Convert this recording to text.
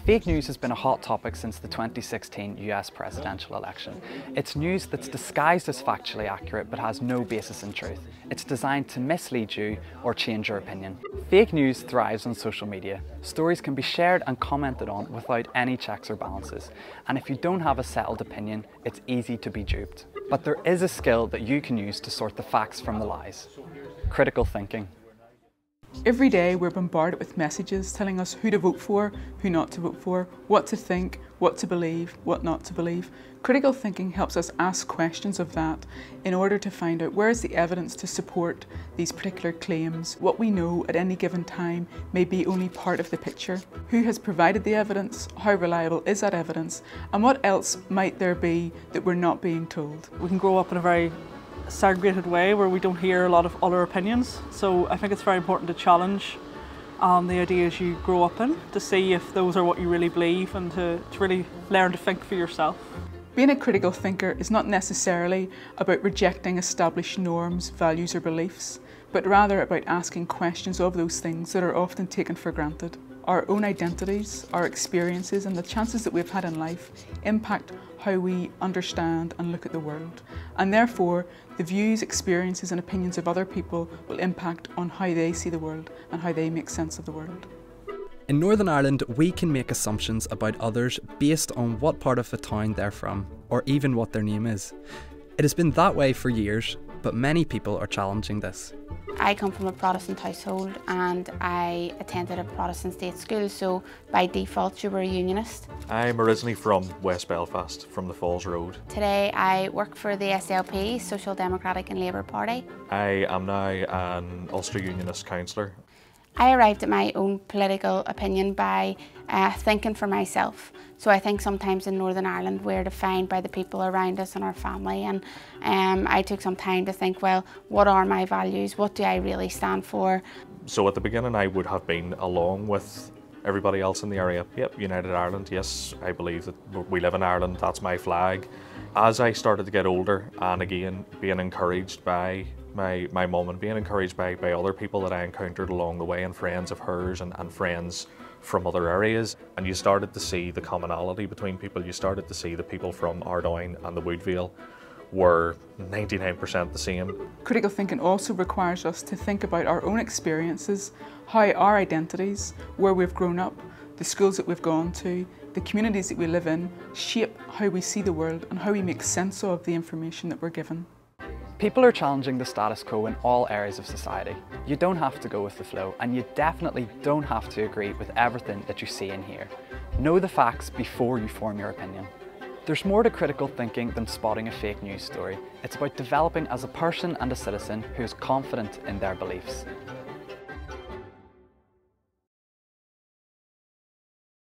Fake news has been a hot topic since the 2016 US presidential election. It's news that's disguised as factually accurate but has no basis in truth. It's designed to mislead you or change your opinion. Fake news thrives on social media. Stories can be shared and commented on without any checks or balances. And if you don't have a settled opinion, it's easy to be duped. But there is a skill that you can use to sort the facts from the lies. Critical thinking. Every day we're bombarded with messages telling us who to vote for, who not to vote for, what to think, what to believe, what not to believe. Critical thinking helps us ask questions of that in order to find out where is the evidence to support these particular claims. What we know at any given time may be only part of the picture. Who has provided the evidence, how reliable is that evidence, and what else might there be that we're not being told. We can grow up in a very segregated way where we don't hear a lot of other opinions, so I think it's very important to challenge the ideas you grow up in, to see if those are what you really believe and to really learn to think for yourself. Being a critical thinker is not necessarily about rejecting established norms, values or beliefs, but rather about asking questions of those things that are often taken for granted. Our own identities, our experiences and the chances that we've had in life impact how we understand and look at the world. And therefore, the views, experiences and opinions of other people will impact on how they see the world and how they make sense of the world. In Northern Ireland, we can make assumptions about others based on what part of the town they're from, or even what their name is. It has been that way for years, but many people are challenging this. I come from a Protestant household and I attended a Protestant state school, so by default you were a unionist. I'm originally from West Belfast, from the Falls Road. Today I work for the SDLP, Social Democratic and Labour Party. I am now an Ulster Unionist councillor. I arrived at my own political opinion by thinking for myself. So I think sometimes in Northern Ireland we're defined by the people around us and our family, and I took some time to think, well, what are my values? What do I really stand for? So at the beginning I would have been along with everybody else in the area. Yep, United Ireland, yes, I believe that we live in Ireland, that's my flag. As I started to get older and again being encouraged by my mum and being encouraged by other people that I encountered along the way and friends of hers and friends from other areas, and you started to see the commonality between people. You started to see the people from Ardoyne and the Woodvale were 99% the same. Critical thinking also requires us to think about our own experiences, how our identities, where we've grown up, the schools that we've gone to, the communities that we live in, shape how we see the world and how we make sense of the information that we're given. People are challenging the status quo in all areas of society. You don't have to go with the flow, and you definitely don't have to agree with everything that you see and hear. Know the facts before you form your opinion. There's more to critical thinking than spotting a fake news story. It's about developing as a person and a citizen who is confident in their beliefs.